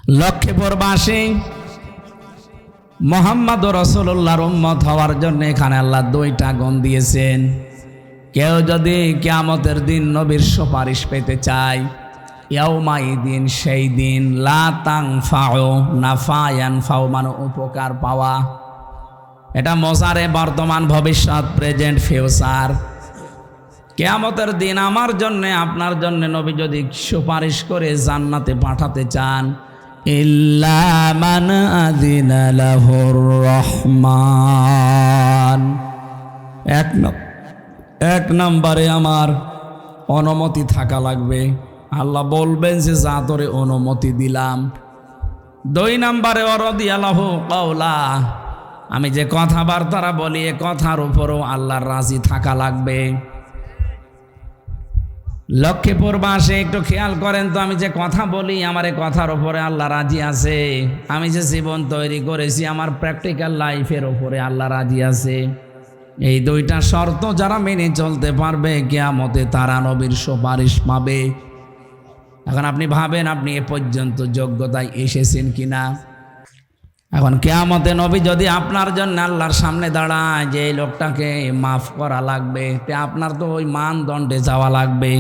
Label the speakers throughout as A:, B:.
A: লক্ষ্মীপুরবাসী মোহাম্মদ রাসূলুল্লাহর উম্মত হওয়ার জন্য এখানে আল্লাহ দুইটা গুণ দিয়েছেন। কেউ যদি কিয়ামতের দিন নবীর সুপারিশ পেতে চায়, ইয়াউমাইদিন সেই দিন লা তানফাউ নাফা ইয়ানফাউ মানে উপকার পাওয়া, এটা মোজারে বর্তমান ভবিষ্যৎ প্রেজেন্ট ফিউচার। কিয়ামতের দিন আমার জন্য আপনার জন্য নবী যদি সুপারিশ করে জান্নাতে পাঠাতে চান, ইল্লা মান আযিনা লাহুর রহমান, এক নম্বরে আমার অনুমতি থাকা লাগবে। আল্লাহ বলবেন যে যা তোরে অনুমতি দিলাম। 2 নম্বরে ওয়ারাদিয়াল্লাহু কাওলা, আমি যে কথাবার্তারা বলি এ কথার উপরও আল্লাহর রাজি থাকা লাগবে। লক্ষ্মীপুরবাসী একটু খেয়াল করেন তো, আমি যে কথা বলি আমার এই কথার উপরে আল্লাহ রাজি আছে। আমি যে জীবন তৈরি করেছি আমার প্র্যাকটিক্যাল লাইফের উপরে আল্লাহ রাজি আছে। এই 2টা শর্ত যারা মেনে চলতে পারবে কিয়ামতে তারা নবীর সুপারিশ পাবে। এখন আপনি ভাবেন আপনি এ পর্যন্ত যোগ্যতায় এসেছেন কিনা। এখন কিয়ামতে নবী যদি আপনার জন্য আল্লাহর সামনে দাঁড়ায় যে এই লোকটাকে মাফ করা লাগবে, তে আপনার তো ওই মানদণ্ডে যাওয়া লাগবে।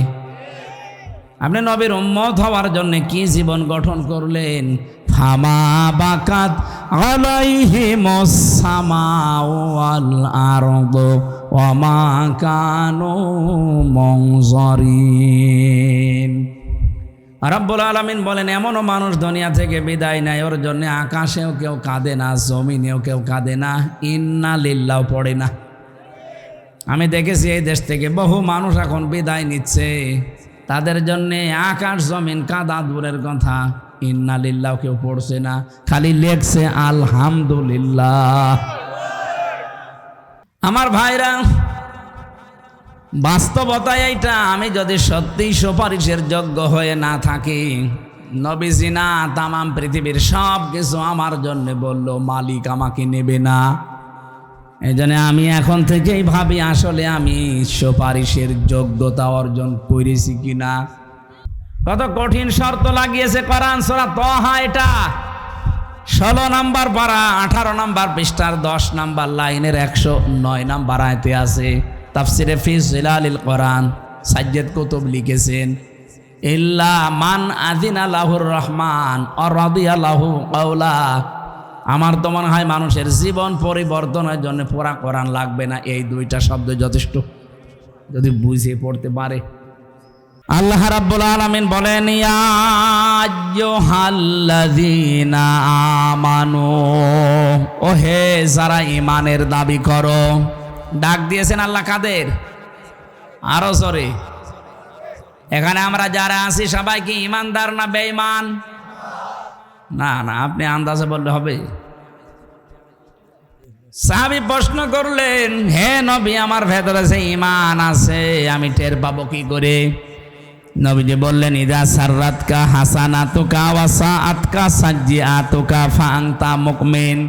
A: আপনি নবীর উম্মত হওয়ার জন্য কি জীবন গঠন করলেন। ফামা বাকাত আলাইহিমুস সামাউ ওয়াল আরদু ওয়া মা কানু মুনজারিন। রব্বুল আলামিন বলেন এমনও মানুষ দুনিয়া থেকে বিদায় নেয়, ওর জন্য আকাশেও কেউ কাঁদে না, জমিনেও কেউ কাঁদে না, ইন্না লিল্লাহ পড়ে না। আমি দেখেছি এই দেশ থেকে বহু মানুষ এখন বিদায় নিচ্ছে, তাদের জন্যে আকাশ জমিন কাঁদা দূরের কথা, ইন্না লিল্লাহ কেউ পড়ছে না, খালি লেখছে আলহামদুলিল্লাহ। আমার ভাইরা, বাস্তবতায় এইটা। আমি যদি সত্যি সুপারিশের যোগ্য হয়ে না থাকি, নবীজি না তামাম পৃথিবীর সব কিছু আমার জন্য বলল, মালিক আমাকে নেবে না। এই জন্য আমি এখন থেকেই ভাবি আসলে আমি সুপারিশের যোগ্যতা অর্জন করেছি কিনা। কত কঠিন শর্ত লাগিয়েছে কোরআন সূরা তাহা, এটা 16 নম্বর পারা 18 নম্বর পৃষ্ঠার 10 নম্বর লাইনের 109 নম্বর আয়াতে আছে। তাফসিরে ফি জিলালিল কোরআন সাজ্জাদ কুতুব লিখেছেন, ইল্লা মান আযিনা লাহুর রহমান ওয়া রাদিয়া লাহু কাওলা। আমার তো মনে হয় মানুষের জীবন পরিবর্তনের জন্য পুরা কোরআন লাগবে না, এই 2টা শব্দ যথেষ্ট যদি বুঝে পড়তে পারে। আল্লাহ রাব্বুল আলামিন বলেন, ইয়া আইয়ুহাল্লাযীনা আমানু, ও হে যারা ঈমানের দাবি করো। ডাক দিয়েছেন আল্লাহ কাদের? আরো জোরে। এখানে আমরা যারা আছি সবাই কি ঈমানদার না বেঈমান? না না, আপনি আন্দাজে বললে হবে। সাহাবী প্রশ্ন করলেন, হে নবী আমার ভেতরে যে ঈমান আছে আমি টের পাবো কি করে? নবীজি বললেন, ইযা সাররাতকা হাসানাতুকা ওয়া সাআতকা সাজ্জিআতুকা ফাআনতা মুকমিন।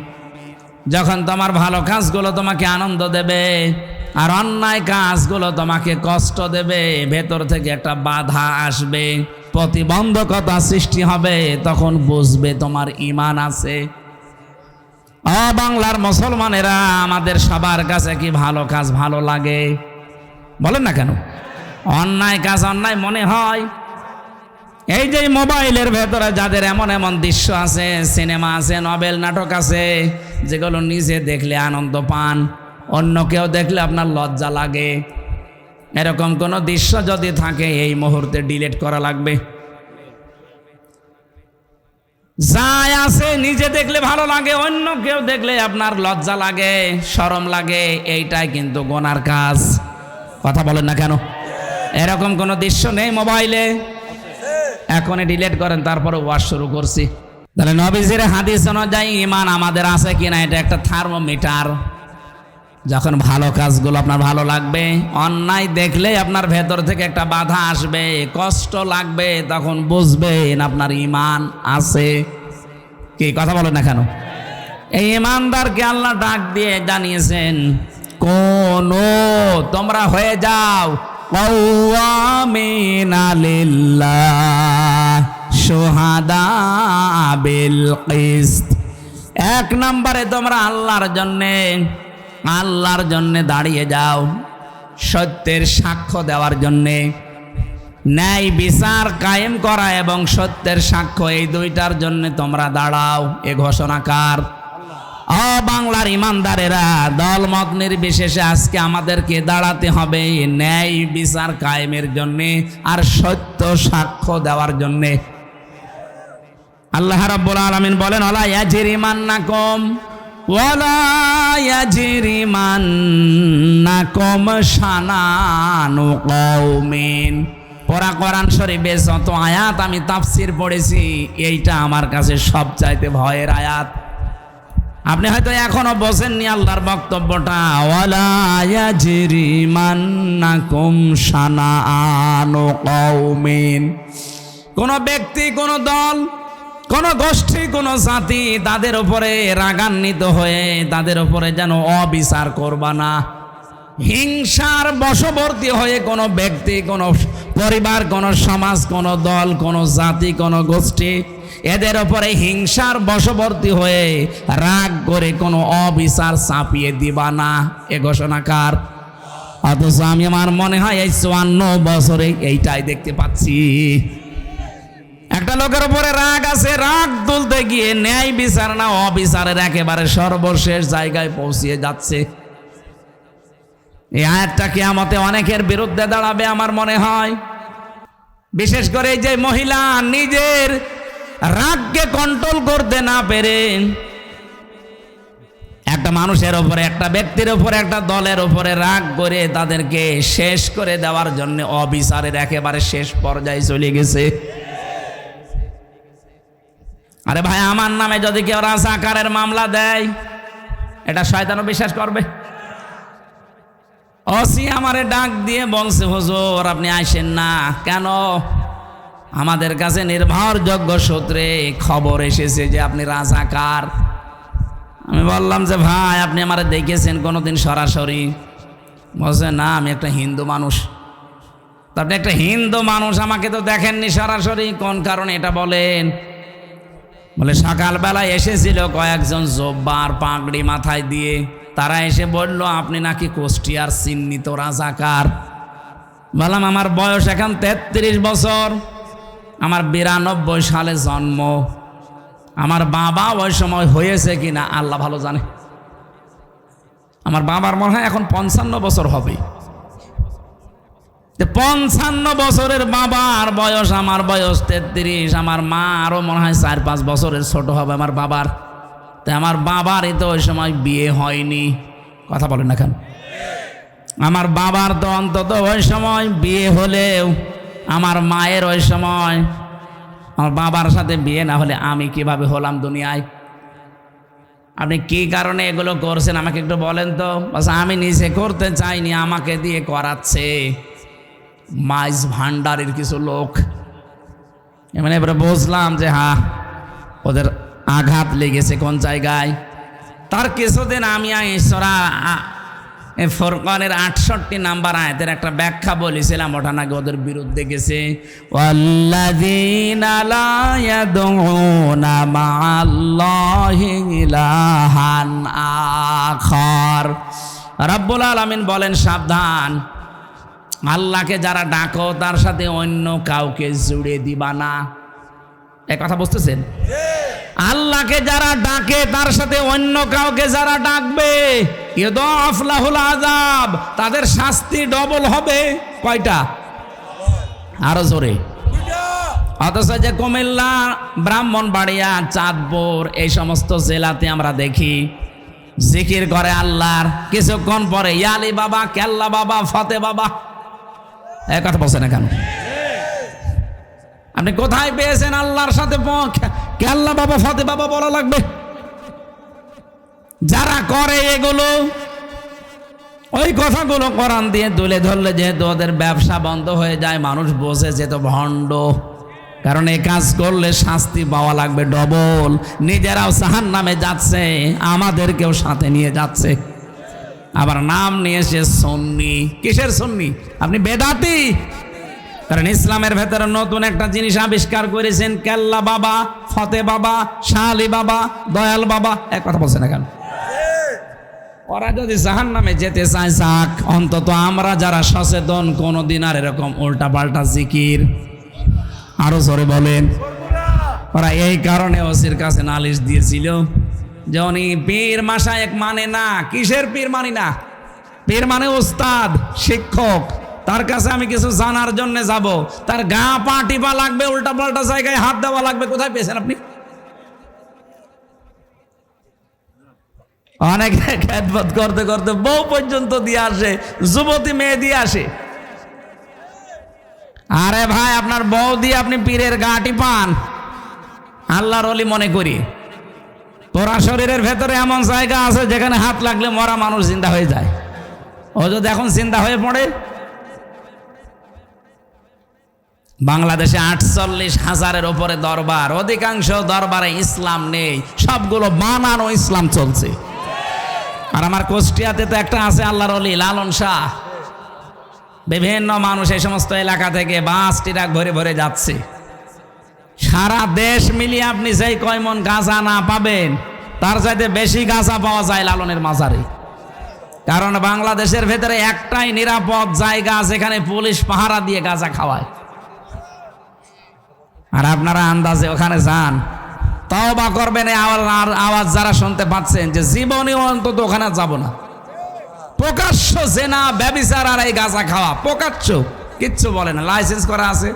A: যখন তোমার ভালো কাজগুলো তোমাকে আনন্দ দেবে আর অন্যায় কাজগুলো তোমাকে কষ্ট দেবে, ভেতর থেকে একটা বাধা আসবে, প্রতিবন্ধকতা সৃষ্টি হবে, তখন বুঝবে তোমার ঈমান আছে। বাংলার মুসলমানেরা, আমাদের সবার কাছে কি ভালো কাজ ভালো লাগে? বলেন না কেন? অন্যায় কাজ অন্যায় মনে হয়। এই যে মোবাইলের ভেতরে যাদের এমন এমন দৃশ্য আছে, সিনেমা আছে, নভেল নাটক আছে, যেগুলো নিজে দেখলে আনন্দ পান, অন্য কেউ দেখলে আপনার লজ্জা লাগে, এরকম কোনো দৃশ্য যদি থাকে এই মুহূর্তে ডিলিট করা লাগবে। যাই আছে নিজে দেখলে ভালো লাগে, অন্য কেউ দেখলে আপনার লজ্জা লাগে, শরম লাগে, এইটাই কিন্তু গুনার কাজ। কথা বলেন না কেন? এরকম কোনো দৃশ্য নেই মোবাইলে? এখনই ডিলিট করেন, তারপরে ওয়াজ শুরু করছি। তাহলে নবীজির হাদিস অনুযায়ী ঈমান আমাদের আছে কিনা এটা একটা থার্মোমিটার। যখন ভালো কাজগুলো আপনার ভালো লাগবে, অন্যায় দেখলে আপনার ভেতর থেকে একটা বাধা আসবে, কষ্ট লাগবে, তখন বুঝবেন আপনার ঈমান আছে। কি কথা বলেন না কেন? এই ঈমানদারকে আল্লাহ ডাক দিয়ে জানিয়েছেন, কোন তোমরা হয়ে যাও কাওয়ামিনা লিল্লাহ, শুহাদা বিল কিসত। এক নম্বরে তোমরা আল্লাহর জন্যে দাঁড়িয়ে যাও, সত্যের সাক্ষ্য দেওয়ার জন্যে। ন্যায় বিচার কায়েম করা এবং সত্যের সাক্ষ্য, এই দুইটার জন্য তোমরা দাঁড়াও। এ ঘোষণাকার। ও বাংলার ইমানদারেরা, দলমত নির্বিশেষে আজকে আমাদেরকে দাঁড়াতে হবে ন্যায় বিচার কায়েমের জন্যে আর সত্য সাক্ষ্য দেওয়ার জন্যে। আল্লাহ রাব্বুল আলামিন বলেন, ওয়ালা ইয়াজরিমান্নাকুম শানানু কওমিন। পরা কোরআন শরীফে যত আয়াত আমি তাফসীর পড়েছি, এইটা আমার কাছে সবচাইতে ভয়ের আয়াত। আপনি হয়তো এখনো বোঝেননি আল্লাহর বক্তব্যটা। ওয়ালা ইয়াজরিমান্নাকুম শানানু কওমিন। কোন ব্যক্তি, কোন দল, কোন গোষ্ঠী, কোন জাতি, তাদের উপরে রাগান্বিত হয়ে তাদের উপরে যেন অবিচার করবা না। হিংসার বশবর্তী হয়ে কোন ব্যক্তি, কোন পরিবার, কোন সমাজ, কোন দল, কোন জাতি, কোন গোষ্ঠী, এদের উপরে হিংসার বশবর্তী হয়ে রাগ করে কোনো অবিচার চাপিয়ে দিবা না। এ ঘোষণাকার। অথচ আমি, আমার মনে হয় এই 54 বছরে এইটাই দেখতে পাচ্ছি। একটা লোকের উপরে রাগ আছে, রাগ তুলতে গিয়ে ন্যায় বিচার না অবিচারের একেবারে সর্বশেষ জায়গায় পৌঁছিয়ে যাচ্ছে। এই আয়াতটা কিয়ামতে অনেকের বিরুদ্ধে দাঁড়াবে আমার মনে হয়। বিশেষ করে যে মহিলা নিজের রাগকে কন্ট্রোল করতে না পেরে একটা মানুষের উপরে, একটা ব্যক্তির উপরে, একটা দলের উপরে রাগ করে তাদেরকে শেষ করে দেওয়ার জন্য অবিচারের একেবারে শেষ পর্যায়ে চলে গেছে। আরে ভাই, আমার নামে যদি কেউ রাজাকারের মামলা দেয়, এটা শয়তানও বিশ্বাস করবে? ওসি আমারে ডাক দিয়ে বলছে, হুজুর আপনি আসেন না কেন? আমাদের কাছে নির্ভরযোগ্য সূত্রে খবর এসেছে যে আপনি রাজাকার। আমি বললাম যে ভাই, আপনি আমারে দেখেছেন কোনোদিন সরাসরি? বলছে না, আমি একটা হিন্দু মানুষ। তা আপনি একটা হিন্দু মানুষ, আমাকে তো দেখেননি সরাসরি, কোন কারণে এটা বলেন? বলে সকালবেলায় এসেছিল কয়েকজন জব্বার পাগড়ি মাথায় দিয়ে, তারা এসে বলল আপনি নাকি কুষ্টিয়ার চিহ্নিত রাজাকার। বললাম আমার বয়স এখন 33 বছর, আমার 92 সালে জন্ম। আমার বাবা ওই সময় হয়েছে কিনা আল্লাহ ভালো জানে। আমার বাবার মনে হয় এখন 55 বছর হবে। 55 বছরের বাবার বয়স, আমার বয়স 33, আমার মা আরো মনে হয় 4-5 বছরের ছোট হবে আমার বাবার। তাই আমার বাবারই তো ওই সময় বিয়ে হয়নি। কথা বলেন না কেন? আমার বাবার তো অন্তত ওই সময় বিয়ে হলেও আমার মায়ের ওই সময়, আমার বাবার সাথে বিয়ে না হলে আমি কিভাবে হলাম দুনিয়ায়? আপনি কি কারণে এগুলো করছেন আমাকে একটু বলেন তো। বাস আমি নিজে করতে চাইনি, আমাকে দিয়ে করাচ্ছে মাইজ ভান্ডারের কিছু লোক। মানে এবারে বুঝলাম যে হ্যাঁ, ওদের আঘাত লেগেছে কোন জায়গায়। তার কিছুদিন আমি সূরা ফুরকানের 68 নাম্বার আয়াতের একটা ব্যাখ্যা বলেছিলাম, ওটা নাকি ওদের বিরুদ্ধে গেছে। ওয়াল্লাযীনা লা ইয়াদউনা মা'আল্লাহি ইলাহান আখার। রব্বুল আলামিন বলেন সাবধান, আল্লাহকে যারা ডাকো তার সাথে অন্য কাউকে জুড়ে দিবা না। এই কথা বুঝতেছেন? আল্লাহকে যারা ডাকে তার সাথে অন্য কাউকে যারা ডাকবে, ইউদাফ লাহুল আযাব, তাদের শাস্তি ডবল হবে। কয়টা? আরো জোরে। অথচ যে কুমিল্লা, ব্রাহ্মণবাড়িয়া, চাঁদপুর এই সমস্ত জেলাতে আমরা দেখি জিকির করে আল্লাহর, কিছুক্ষণ পরে ইয়ালি বাবা, কেল্লা বাবা, ফতে বাবা। এই কথা বলছে না কেন? আপনি কোথায় পেয়েছেন আল্লাহর সাথে কেল্লা বাবা, ফতে বাবা বলা লাগবে? যারা করে এগুলো, ওই কথাগুলো কোরআন দিয়ে তুলে ধরলে যেহেতু ওদের ব্যবসা বন্ধ হয়ে যায়, মানুষ বোঝে যে তো ভণ্ড। কারণ এই কাজ করলে শাস্তি পাওয়া লাগবে ডবল। নিজেরাও জাহান্নামে যাচ্ছে, আমাদেরকেও সাথে নিয়ে যাচ্ছে। আবার নাম নিয়েছে সুন্নি। কিসের সুন্নি? আপনি বেদাতি? কারণ ইসলামের ভেতরে নতুন একটা জিনিস আবিষ্কার করেছেন, কেল্লা বাবা, ফতে বাবা, শালি বাবা, দয়াল বাবা। এক কথা বলছে না কেন? ওরা যদি জাহান্নামে যেতে চায় যাক, অন্তত আমরা যারা সচেতন কোনোদিন আর এরকম উল্টা পাল্টা জিকির, আরো জোরে বলেন। ওরা এই কারণে ওসির কাছে নালিশ দিয়েছিল যে উনি পীর মাশায়েখ মানে না। কিসের পীর মানি না? পীর মানে ওস্তাদ, শিক্ষক। তার কাছে আমি কিছু জানার জন্য যাব, তার গা পা টিপা লাগবে, উল্টা পাল্টা জায়গায় হাত দেওয়া লাগবে। কোথায় পেয়েছেন আপনি? অনেকে খেদমত করতে করতে বউ পর্যন্ত দিয়ে আসে, যুবতী মেয়ে দিয়ে আসে। আরে ভাই, আপনার বউ দিয়ে আপনি পীরের গা টিপান, আল্লাহর ওলি মনে করি। তোরা শরীরের ভেতরে এমন জায়গা আছে যেখানে হাত লাগলে মরা মানুষ জিন্দা হয়ে যায়। ও যদি এখন জিন্দা হয়ে পড়ে। বাংলাদেশে 48,000-এর উপরে দরবার, অধিকাংশ দরবারে ইসলাম নেই, সবগুলো বানানো ইসলাম চলছে। আর আমার কুষ্টিয়াতে তো একটা আছে আল্লাহর ওলি লালন শাহ। বিভিন্ন মানুষ এই সমস্ত এলাকা থেকে বাস ট্রাক ভরে ভরে যাচ্ছে। সারা দেশ মিলিয়ে আপনি যেই কয় মন গাঁজা না পাবেন, তার চাইতে বেশি গাঁজা পাওয়া যায় লালনের মাজারে। কারণ বাংলাদেশের ভেতরে একটাই নিরাপদ জায়গা যেখানে পুলিশ পাহারা দিয়ে গাঁজা খাওয়ায়। আর আপনারা আন্দাজে ওখানে যান, তওবা করবেন। আওয়াজ যারা শুনতে পাচ্ছেন যে জীবনেও অন্তত ওখানে যাব না। প্রকাশ্য জেনা, ব্যভিচার আর এই গাঁজা খাওয়া প্রকাশ্য, কিচ্ছু বলে না, লাইসেন্স করা আছে।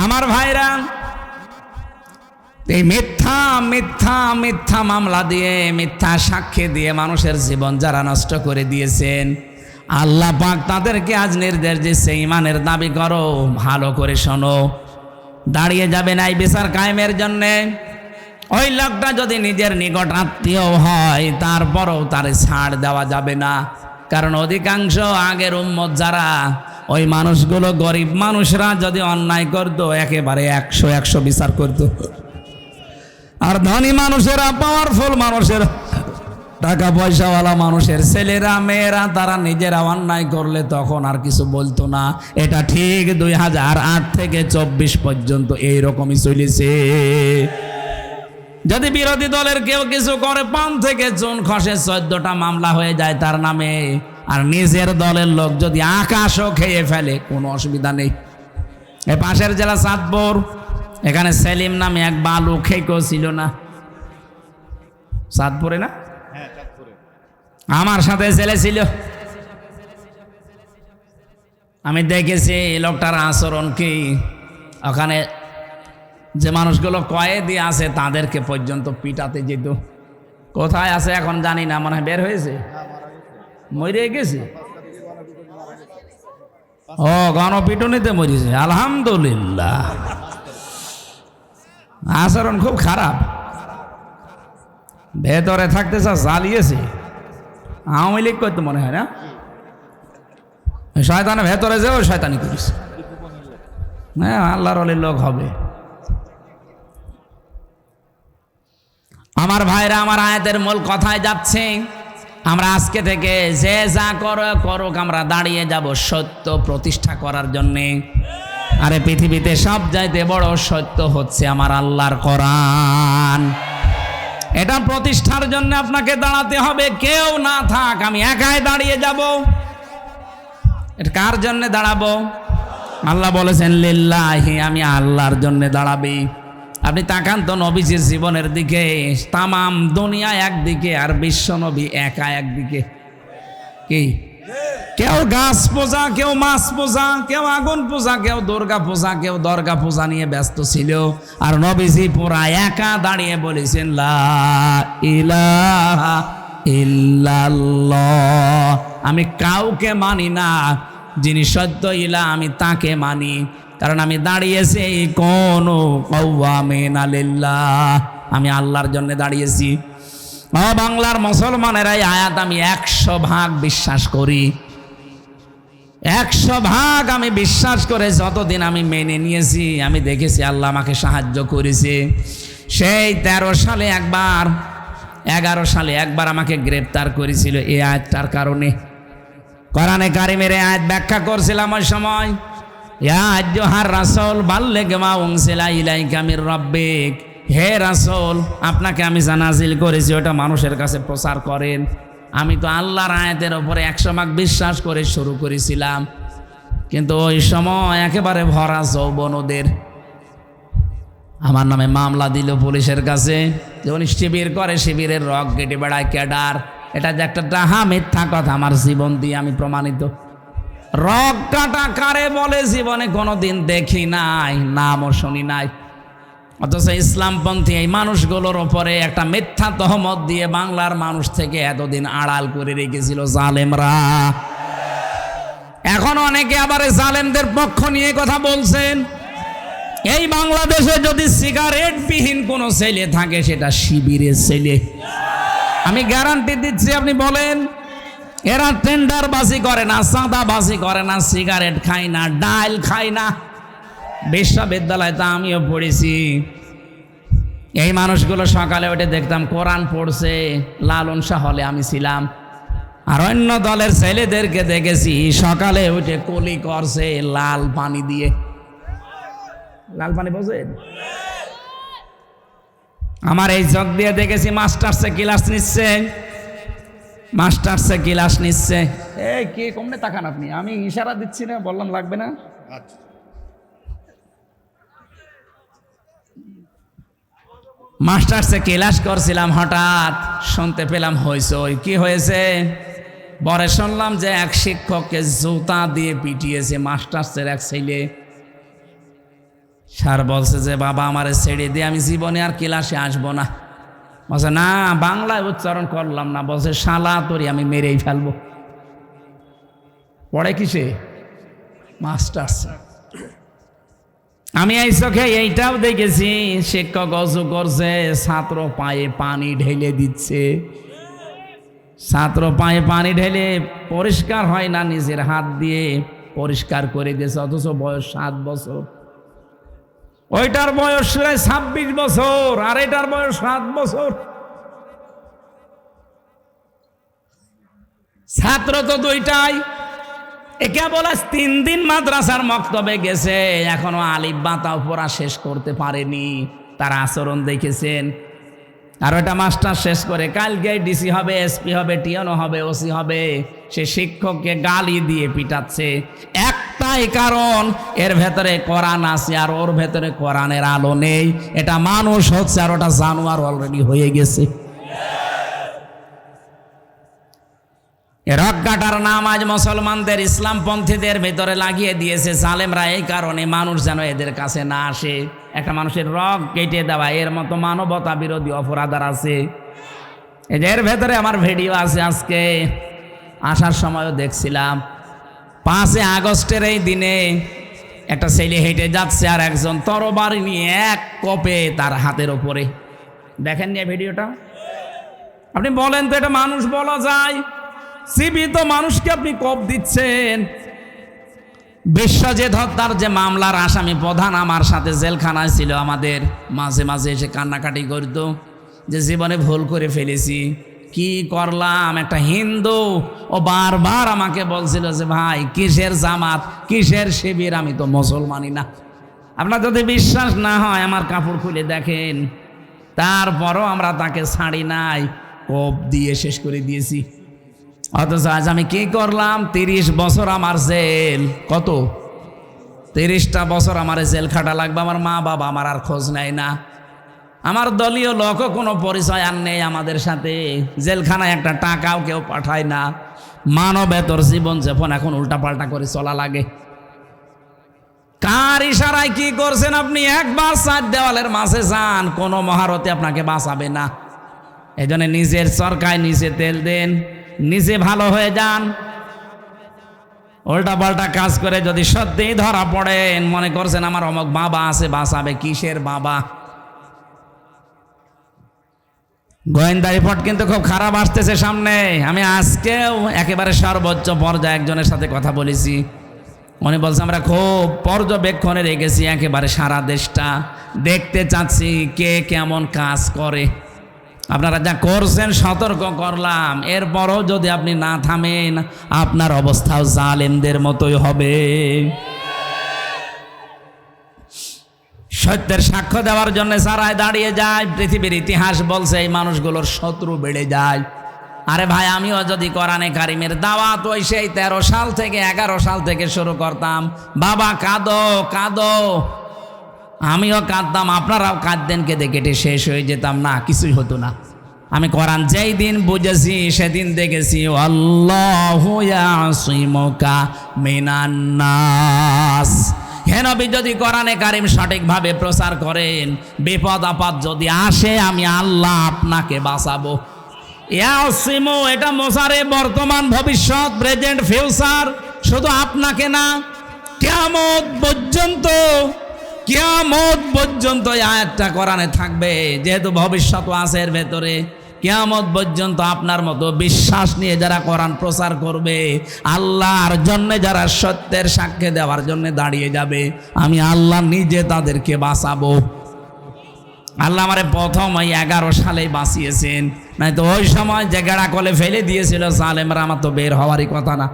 A: আমার ভাইরা, এই মিথ্যা মিথ্যা মিথ্যা মামলা দিয়ে, মিথ্যা সাক্ষী দিয়ে মানুষের জীবন যারা নষ্ট করে দিয়েছেন, আল্লাহ পাক তাদেরকে আজ নির্দেশ দিচ্ছে, ঈমানের দাবি করো, ভালো করে শোনো। দাঁড়িয়ে যাবে না এই বিচার কায়েমের জন্যে। ওই লোকটা যদি নিজের নিকট আত্মীয় হয়, তারপরও তার ছাড় দেওয়া যাবে না। কারণ অধিকাংশ আগের উম্মত যারা, ওই মানুষগুলো গরিব মানুষরা যদি অন্যায় করত, একেবারে 100 বিচার করত। আর ধনী মানুষেরা, পাওয়ারফুল মানুষের, টাকা পয়সাওয়ালা মানুষের ছেলেরা মেয়েরা, তারা নিজেরা অন্যায় করলে তখন আর কিছু বলতো না। এটা ঠিক 2008 থেকে 24 পর্যন্ত এইরকমই চলেছে। যদি বিরোধী দলের কেউ কিছু করে, 5 থেকে জুন খসে 14টা মামলা হয়ে যায় তার নামে। আর নিজের দলের লোক যদি আকাশও খেয়ে ফেলে, কোনো অসুবিধা নেই। এই পাশের জেলা চাঁদপুর, এখানে সেলিম নামে এক বালু খেকো ছিল না? চাঁদপুরে না? আমার সাথে ছেলে ছিল। আমি দেখেছি লোকটার আচরণ কি। ওখানে যে মানুষগুলো কয়েদি আছে তাদেরকে পর্যন্ত পিটাতে যেত। কোথায় আছে এখন জানি না, মনে হয় বের হয়েছে, মরে গেছে। ও, গণপিটুনিতে মরেছে, আলহামদুলিল্লাহ। আচরণ খুব খারাপ, ভেতরে থাকতে জ্বালিয়েছে। আওয়ামী লীগ করতে মনে হয় না, শয়তানের ভেতরে যেও শয়তানি করিস। হ্যাঁ, আল্লাহর ওলির লোক হবে। আমার ভাইরা, আমার আয়াতের মূল কথায় যাচ্ছে, আমরা আজকে থেকে যে যা করুক, আমরা দাঁড়িয়ে যাব সত্য প্রতিষ্ঠা করার জন্যে। আরে পৃথিবীতে সব চাইতে বড় সত্য হচ্ছে আমার আল্লাহর কোরআন। এটা প্রতিষ্ঠার জন্য আপনাকে দাঁড়াতে হবে। কেউ না থাক, আমি একাই দাঁড়িয়ে যাব। এটা কার জন্য দাঁড়াবো? আল্লাহ বলেছেন লিল্লাহি, আমি আল্লাহর জন্য দাঁড়াবি। আপনি তাকান তো নবীজির জীবনের দিকে, তামাম দুনিয়া একদিকে আর বিশ্ব নবী একা একদিকে। কি কেউ গাছ পূজা, কেউ মাছ পূজা, কেউ আগুন পূজা, কেউ দুর্গা পূজা, কেউ দর্গা পূজা নিয়ে ব্যস্ত ছিল। আর নবীজি পুরা একা দাঁড়িয়ে বলেছেন লা ইলাহা ইল্লাল্লাহ, আমি কাউকে মানি না, যিনি সত্য ইলা আমি তাকে মানি। কারণ আমি দাঁড়িয়েছি কোন কওয়ামিন লিল্লাহ, আমি আল্লাহর জন্য দাঁড়িয়েছি। বাংলার মুসলমানেরা এই আয়াত আমি 100% বিশ্বাস করি। 100% আমি বিশ্বাস করে যতদিন আমি মেনে নিয়েছি, আমি দেখেছি আল্লাহ আমাকে সাহায্য করেছে। সেই 13 সালে একবার, 11 সালে একবার আমাকে গ্রেপ্তার করেছিল এই আয়াতটার কারণে। কোরআনে কারিমের আয়াত ব্যাখ্যা করছিলাম ওই সময়, ইয়া আইয়ুহার রাসূল বাল্লিগ মা উনজিলা ইলাইকা মির রাব্বিক, হে রাসূল আপনাকে আমি যা নাজিল করেছি ওটা মানুষের কাছে প্রচার করেন। আমি তো আল্লাহর আয়াতের উপরে 100% বিশ্বাস করে শুরু করেছিলাম, কিন্তু ওই সময় একেবারে ভরা যৌবন ওদের। আমার নামে মামলা দিল পুলিশের কাছে যে উনি শিবির করে, শিবিরের রক কেটে বেড়ায় ক্যাডার। এটা যে একটা ডাহা মিথ্যা কথা, আমার জীবন দিয়ে আমি প্রমাণিত। রক কাটা কারে বলে জীবনে কোনোদিন দেখি নাই, নামও শুনি নাই। অথচ ইসলামপন্থী এই মানুষগুলোর ওপরে একটা মিথ্যা তহমত দিয়ে বাংলার মানুষ থেকে এতদিন আড়াল করে রেখেছিল জালেমরা। এখন অনেকে আবার জালেমদের পক্ষ নিয়ে কথা বলছেন। এই বাংলাদেশে যদি সিগারেট বিহীন কোনো ছেলে থাকে সেটা শিবিরের ছেলে, আমি গ্যারান্টি দিচ্ছি। আপনি বলেন, এরা টেন্ডার বাজি করে না, চাঁদা বাজি করে না, সিগারেট খায় না, ডাল খায় না। বিশ্ববিদ্যালয়ে তা আমিও পড়েছি। এই মানুষগুলো সকালে উঠে দেখতাম কোরআন পড়ছে, লালন শাহ হলে আমি ছিলাম। আর অন্য দলের ছেলেদেরকে দেখেছি সকালে উঠে কলি করছে লাল পানি দিয়ে। লাল পানি বোঝেন? আমার এই চোখ দিয়ে দেখেছি মাস্টার্সে ক্লাস নিচ্ছে, মাস্টার্সে ক্লাস নিচ্ছে। এই কে কমনে তাকান আপনি? আমি ইশারা দিচ্ছি না, বললাম লাগবে না। মাস্টার্সে ক্লাস করছিলাম, হঠাৎ শুনতে পেলাম হইচই। কি হয়েছে? পরে শুনলাম যে এক শিক্ষককে জুতা দিয়ে পিটিয়েছে মাস্টার্সের এক ছেলে। স্যার বলছে যে বাবা আমারে ছেড়ে দিয়ে, আমি জীবনে আর ক্লাসে আসবো না। বলছে না, বাংলায় উচ্চারণ করলাম না। বলছে শালা তোরি আমি মেরেই ফেলবো। পড়ে কিসে? মাস্টার্স। আমি এই চোখে এইটাও দেখেছি, শিক্ষক অজু করছে, ছাত্র পায়ে পানি ঢেলে দিচ্ছে। ছাত্র পায়ে পানি ঢেলে পরিষ্কার হয় না, নিজের হাত দিয়ে পরিষ্কার করে দিয়েছে, অথচ বয়স 7 বছর। ওইটার বয়স 26 বছর আর এটার বয়স 7 বছর। ছাত্র তো দুইটাই। একে বলে 3 দিন মাদ্রাসার মক্তবে গেছে, এখনো আলিফ বা তাও পড়া শেষ করতে পারেনি। তার আচরণ দেখেছেন। আর ওটা মাস্টার শেষ করে কালকে ডিসি হবে, এসপি হবে, টিএনও হবে, ওসি হবে। সে শিক্ষককে গালি দিয়ে পিটাচ্ছে। একটাই কারণ, এর ভেতরে কোরআন আছে আর ওর ভেতরে কোরআনের আলো নেই। এটা মানুষ হচ্ছে আর ওটা জানোয়ার অলরেডি হয়ে গেছে। রক কাটার নাম আজ মুসলমানদের, ইসলামপন্থীদের ভেতরে লাগিয়ে দিয়েছে জালেমরা। এই কারণে মানুষ যেন এদের কাছে না আসে। একটা মানুষের রক কেটে দেওয়া, এর মতো মানবতা বিরোধী অপরাধ আছে। এদের ভেতরে আমার ভিডিও আছে। আজকে আসার সময়ও দেখছিলাম, 5 আগস্টের এই দিনে একটা ছেলে হেঁটে যাচ্ছে আর একজন তরবারি নিয়ে এক কোপে তার হাতের ওপরে। দেখেন নিয়ে ভিডিওটা? আপনি বলেন তো এটা মানুষ বলা যায়? জীবিত মানুষকে আপনি কোপ দিচ্ছেন। বিশ্বজিৎ হত্যার যে মামলার আসামি প্রধান আমার সাথে জেলখানায় ছিল, আমাদের মাঝে মাঝে এসে কান্নাকাটি করত যে জীবনে ভুল করে ফেলেছি, কি করলাম। একটা হিন্দু, ও বারবার আমাকে বলছিল যে ভাই কিসের জামাত, কিসের শিবির, আমি তো মুসলমানই না। আপনার যদি বিশ্বাস না হয় আমার কাপড় খুলে দেখেন। তারপরও আমরা তাকে ছাড়ি নাই, কোপ দিয়ে শেষ করে দিয়েছি। অথচ আজ আমি কি করলাম? 30 বছর আমার জেল। কত? 30টা বছর আমার জেল খাটা লাগবে। আমার মা বাবা আমার আর খোঁজ নেয় না, আমার দলীয় লোকও কোনো পরিচয় আর নেই আমাদের সাথে। জেলখানায় একটা টাকাও কেউ পাঠায় না। মানবেতর জীবন যাপন এখন উল্টাপাল্টা করে চলা লাগে। কার ইশারায় কি করছেন আপনি? একবার 4 দেওয়ালের মাঝে যান, কোনো মহারথী আপনাকে বাঁচাবে না। এই জন্য নিজের চরকায় নিজে তেল দেন, নিজে ভালো হয়ে যান। উল্টা পাল্টা কাজ করে যদি সত্যিই ধরা পড়েন, মনে করছেন আমার অমুক বাবা আছে বাঁচাবে, কিসের বাবা? গোয়েন্দা রিপোর্ট কিন্তু খুব খারাপ আসতেছে সামনে। আমি আজকেও একেবারে সর্বোচ্চ পর্যায়ে একজনের সাথে কথা বলেছি। উনি বলছে আমরা খুব পর্যবেক্ষণে রেখেছি একেবারে সারা দেশটা, দেখতে চাচ্ছি কে কেমন কাজ করে। আপনারা যা করছেন সতর্ক করলাম, এরপরও যদি আপনি না থামেন আপনার অবস্থাও জালেমদের মতোই হবে। সত্যের সাক্ষ্য দেওয়ার জন্য যারাই দাঁড়িয়ে যায়, পৃথিবীর ইতিহাস বলছে এই মানুষগুলোর শত্রু বেড়ে যায়। আরে ভাই, আমিও যদি কোরআনে কারিমের দাওয়াত ওই সেই 13 সাল থেকে 11 সাল থেকে শুরু করতাম, বাবা কাঁদো কাঁদো, আমিও কাঁদতাম, আপনারাও কাঁদতেন, কেঁদে কেটে শেষ হয়ে যেতাম না, কিছুই হতো না। আমি কোরআন যেই দিন বুঝেছি সেদিন দেখেছি আল্লাহু ইয়াসিমুকা মিনান নাস। হে নবী, যদি কোরআনে কারিম সঠিকভাবে প্রচার করেন, বিপদ আপদ যদি আসে আমি আল্লাহ আপনাকে বাঁচাবো। ইয়াসিমু এটা মোসারে, বর্তমান ভবিষ্যৎ, প্রেজেন্ট ফিউচার, শুধু আপনাকে না, কিয়ামত পর্যন্ত, কিয়ামত পর্যন্ত এই আয়াতটা কোরআনে থাকবে। যেহেতু ভবিষ্যৎ আছে এর ভেতরে, কিয়ামত পর্যন্ত আপনার মতো বিশ্বাস নিয়ে যারা কোরআন প্রচার করবে, আল্লাহর জন্য যারা সত্যের সাক্ষ্য দেওয়ার জন্য দাঁড়িয়ে যাবে, আমি আল্লাহ নিজে তাদেরকে বাঁচাবো। আল্লাহ আমারে প্রথম ওই 11 সালেই বাঁচিয়েছেন, নাই তো ওই সময় যে গেড়া কলে ফেলে দিয়েছিল জালেমরা, আমার তো বের হওয়ারই কথা না।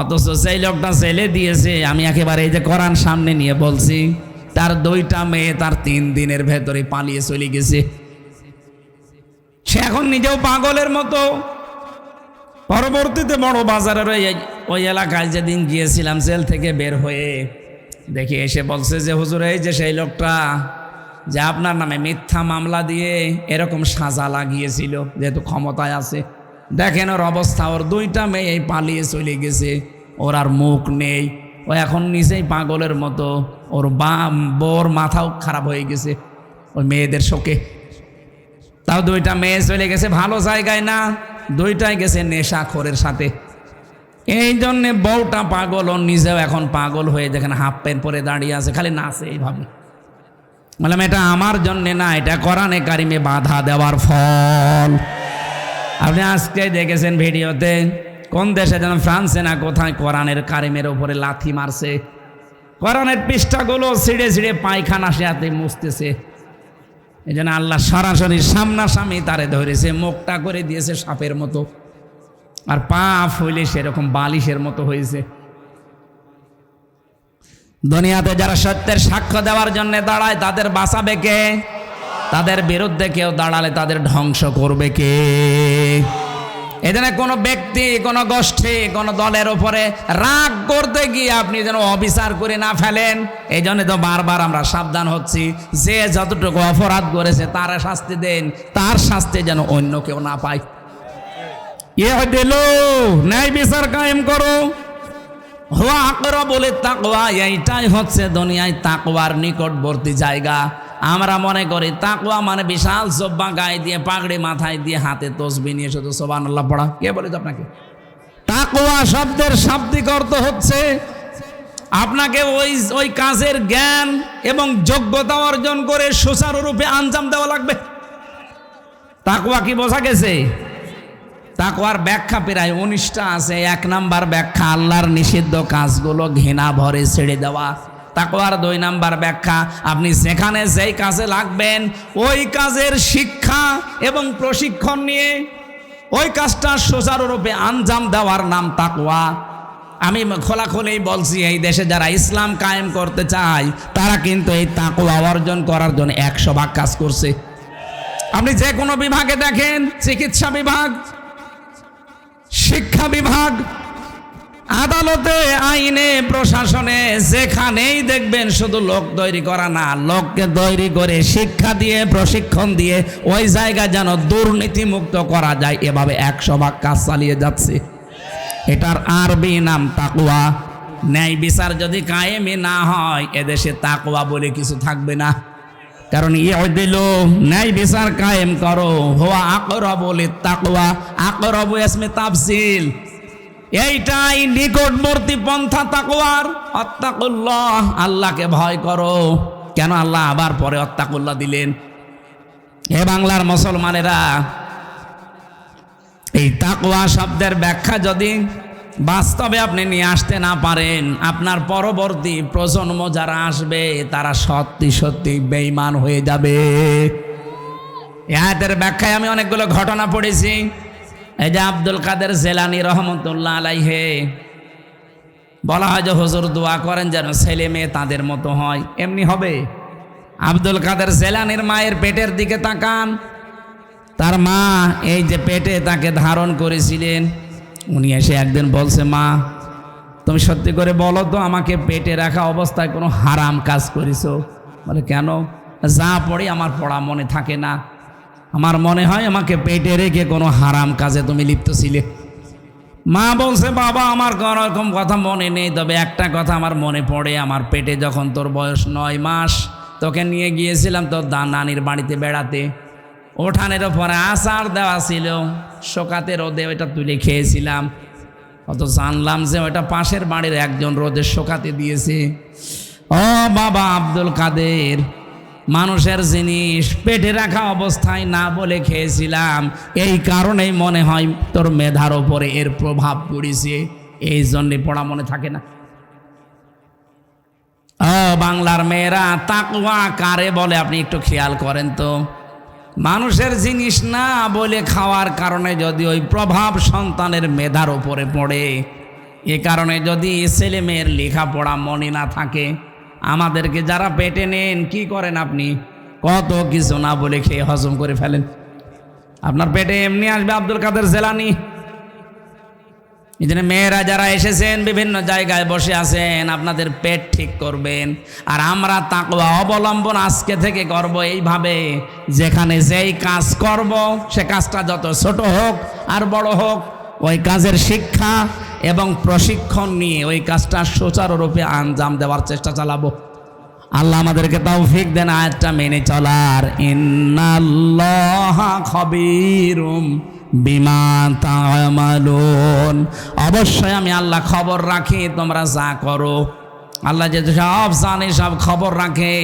A: অথচ সেই লোকটা ছেলে দিয়েছে। আমি একেবারে এই যে কোরআন সামনে নিয়ে বলছি, তার 2টা মেয়ে তার 3 দিনের ভেতরে পালিয়ে চলে গেছে। সে এখন নিজেও পাগলের মতো। পরবর্তীতে বড় বাজারের ওই এলাকায় যেদিন গিয়েছিলাম জেল থেকে বের হয়ে, দেখি এসে বলছে যে হুজুর, এই যে সেই লোকটা যে আপনার নামে মিথ্যা মামলা দিয়ে এরকম সাজা লাগিয়েছিল, যেহেতু ক্ষমতায় আছে, দেখেন ওর অবস্থা, ওর 2টা মেয়ে পালিয়ে চলে গেছে, ওর আর মুখ নেই, ও এখন নিজেই পাগলের মতো, ওর বউর মাথাও খারাপ হয়ে গেছে ওই মেয়েদের শোকে। তাও 2টা মেয়ে চলে গেছে ভালো জায়গায় না, 2টাই গেছে নেশাখোরের সাথে। এই জন্যে বউটা পাগল, ও নিজেও এখন পাগল হয়ে দেখেন হাফ প্যান্ট পরে দাঁড়িয়ে আছে, খালি নাচে এইভাবে। বললাম এটা আমার জন্যে না, এটা কোরআনে কারিমে বাধা দেওয়ার ফল। আপনি আজকে দেখেছেন ভিডিওতে, কোন দেশে যেন ফ্রান্সে না কোথায় কোরআনের কারিমের উপরে লাথি মারছে, কোরআনের পৃষ্ঠাগুলো ছিঁড়ে ছিঁড়ে পায়খানা সে হাতে মুছতেছে। এই জন্য আল্লাহ সরাসরি সামনাসামনি তারে ধরেছে, মুখটা করে দিয়েছে সাপের মতো, আর পা ফুলে সেরকম বালিশের মতো হয়েছে। দুনিয়াতে যারা সত্যের সাক্ষ্য দেওয়ার জন্য দাঁড়ায় তাদের বাঁচাবে কে? তাদের বিরুদ্ধে কেউ দাঁড়ালে তাদের ধ্বংস করবে কে? এখানে কোনো ব্যক্তি, কোনো গোষ্ঠী, কোনো দলের উপরে রাগ করতে গিয়ে আপনি যেন অবিচার করে না ফেলেন। এই জন্য তো বারবার আমরা সাবধান হচ্ছি, যে যতটুকু অপরাধ করেছে তারা শাস্তি দেন, তার শাস্তি যেন অন্য কেউ না পায়। দিল ন্যায় বিচার কায়েম করো, হুয়া আকরাবুল তাকওয়া, এইটাই হচ্ছে দুনিয়ায় তাকওয়ার নিকটবর্তী জায়গা। আমরা মনে করি তাকওয়া মানে বিশাল জব্বা গায়ে দিয়ে, পাগড়ি মাথায় দিয়ে, হাতে তসবিহ নিয়ে শুধু সুবহানাল্লাহ পড়া। কে বলেছে আপনাকে? তাকওয়া শব্দের শাব্দিক অর্থ হচ্ছে আপনাকে ওই কাজের জ্ঞান এবং যোগ্যতা অর্জন করে সুচারুরূপে আঞ্জাম দেওয়া লাগবে। তাকওয়া কি বোঝা গেছে? তাকওয়ার ব্যাখ্যা প্রায় 19টা আছে। 1 নাম্বার ব্যাখ্যা আল্লাহর নিষিদ্ধ কাজগুলো ঘৃণা ভরে ছেড়ে দেওয়া। তাকওয়ার 2 নাম্বার ব্যাখ্যা আপনি যেখানে যেই কাজে লাগবেন ওই কাজের শিক্ষা এবং প্রশিক্ষণ নিয়ে ওই কাজটা সুচারুরূপে আঞ্জাম দেওয়ার নাম তাকওয়া। আমি খোলাখুলি বলছি, এই দেশে যারা ইসলাম কায়েম করতে চায় তারা কিন্তু এই তাকওয়া অর্জন করার জন্য 100 ভাগ কাজ করছে। আপনি যে কোনো বিভাগে দেখেন, চিকিৎসা বিভাগ, শিক্ষা বিভাগ, আদালতে, আইনে, প্রশাসনে, যেখানেই দেখবেন শুধু লোক তৈরি করা না, লোককে তৈরি করে শিক্ষা দিয়ে, প্রশিক্ষণ দিয়ে ওই জায়গা যেন দুর্নীতি মুক্ত করা যায়, এভাবে 100 ভাগ কাজ চালিয়ে যাচ্ছে। এটার আরবি নাম তাকওয়া। ন্যায় বিচার যদি কায়েমই না হয় এদেশে তাকওয়া বলে কিছু থাকবে না। কারণ ইউদিলু, ন্যায় বিচার কায়েম করো, হুয়া আকরাবুল তাকওয়া, আকরাবু ইসমে তাফসিল, এইটাই নিকটবর্তী পন্থা তাকওয়ার। আত্তাকুল্লাহ, আল্লাহকে ভয় করো। কেন আল্লাহ আবার পরে আত্তাকুল্লাহ দিলেন? হে বাংলার মুসলমানেরা, এই তাকওয়া শব্দের ব্যাখ্যা যদি বাস্তবে আপনি নিয়ে আসতে না পারেন, আপনার পরবর্তী প্রজন্ম যারা আসবে তারা সত্যি সত্যি বেঈমান হয়ে যাবে। এই আয়াতের ব্যাখ্যায় আমি অনেকগুলো ঘটনা পড়েছি। এই যে আব্দুল কাদের জেলানী রহমতুল্লাহ আলাইহে বলা হয় যে হুজুর দোয়া করেন যেন ছেলে মেয়ে তাদের মতো হয়, এমনি হবে? আব্দুল কাদের জেলানীর মায়ের পেটের দিকে তাকান। তার মা এই যে পেটে তাকে ধারণ করেছিলেন, উনি এসে একদিন বলছে, মা তুমি সত্যি করে বলো তো আমাকে পেটে রাখা অবস্থায় কোনো হারাম কাজ করেছো? বলে কেন? যা পড়ি আমার পড়া মনে থাকে না, আমার মনে হয় আমাকে পেটে রেখে কোনো হারাম কাজে তুমি লিপ্ত ছিলে। মা বলছে, বাবা আমার কোনো রকম কথা মনে নেই, তবে একটা কথা আমার মনে পড়ে। আমার পেটে যখন তোর বয়স 9 মাস, তোকে নিয়ে গিয়েছিলাম তোর নানির বাড়িতে বেড়াতে। ওঠানের ওপরে আচার দেওয়া ছিল, শোকাতে রোদে ওইটা তুলে খেয়েছিলাম। অত জানলাম যে ওইটা পাশের বাড়ির একজন রোদে শোকাতে দিয়েছে। ও বাবা আব্দুল কাদের, মানুষের জিনিস পেটে রাখা অবস্থায় না বলে খেয়েছিলাম, এই কারণেই মনে হয় তোর মেধার ওপরে এর প্রভাব পড়েছে, এই জন্যে পড়া মনে থাকে না। ও বাংলার মেয়েরা, তাকওয়া কারে বলে আপনি একটু খেয়াল করেন তো। মানুষের জিনিস না বলে খাওয়ার কারণে যদি ওই প্রভাব সন্তানের মেধার ওপরে পড়ে, এ কারণে যদি ছেলে মেয়ের লেখাপড়া মনে না থাকে, আমাদেরকে যারা পেটে নেন কি করেন আপনি? কত কিছু না বলে খেয়ে হজম করে ফেলেন। আপনার পেটে এমনি আসবে আব্দুল কাদের জেলানী। এই জন্য মেয়েরা যারা এসেছেন বিভিন্ন জায়গায় বসে আছেন, আপনাদের পেট ঠিক করবেন। আর আমরা তাকওয়া অবলম্বন আজকে থেকে করব এইভাবে, যেখানে যেই কাজ করব সে কাজটা যত ছোট হোক আর বড় হোক, ওই কাজের শিক্ষা এবং প্রশিক্ষণ নিয়ে ওই কাজটা সুচারুরূপে আঞ্জাম দেওয়ার চেষ্টা চালাবো। আল্লাহ আমাদেরকে তৌফিক দেন আয়াতটা মেনে চলার। ইন্নাল্লাহা খাবীরুম বিমা তা'মালুন, অবশ্যই আমি আল্লাহ খবর রাখি তোমরা যা করো। আল্লাহ যে সব জানে, সব খবর রাখে,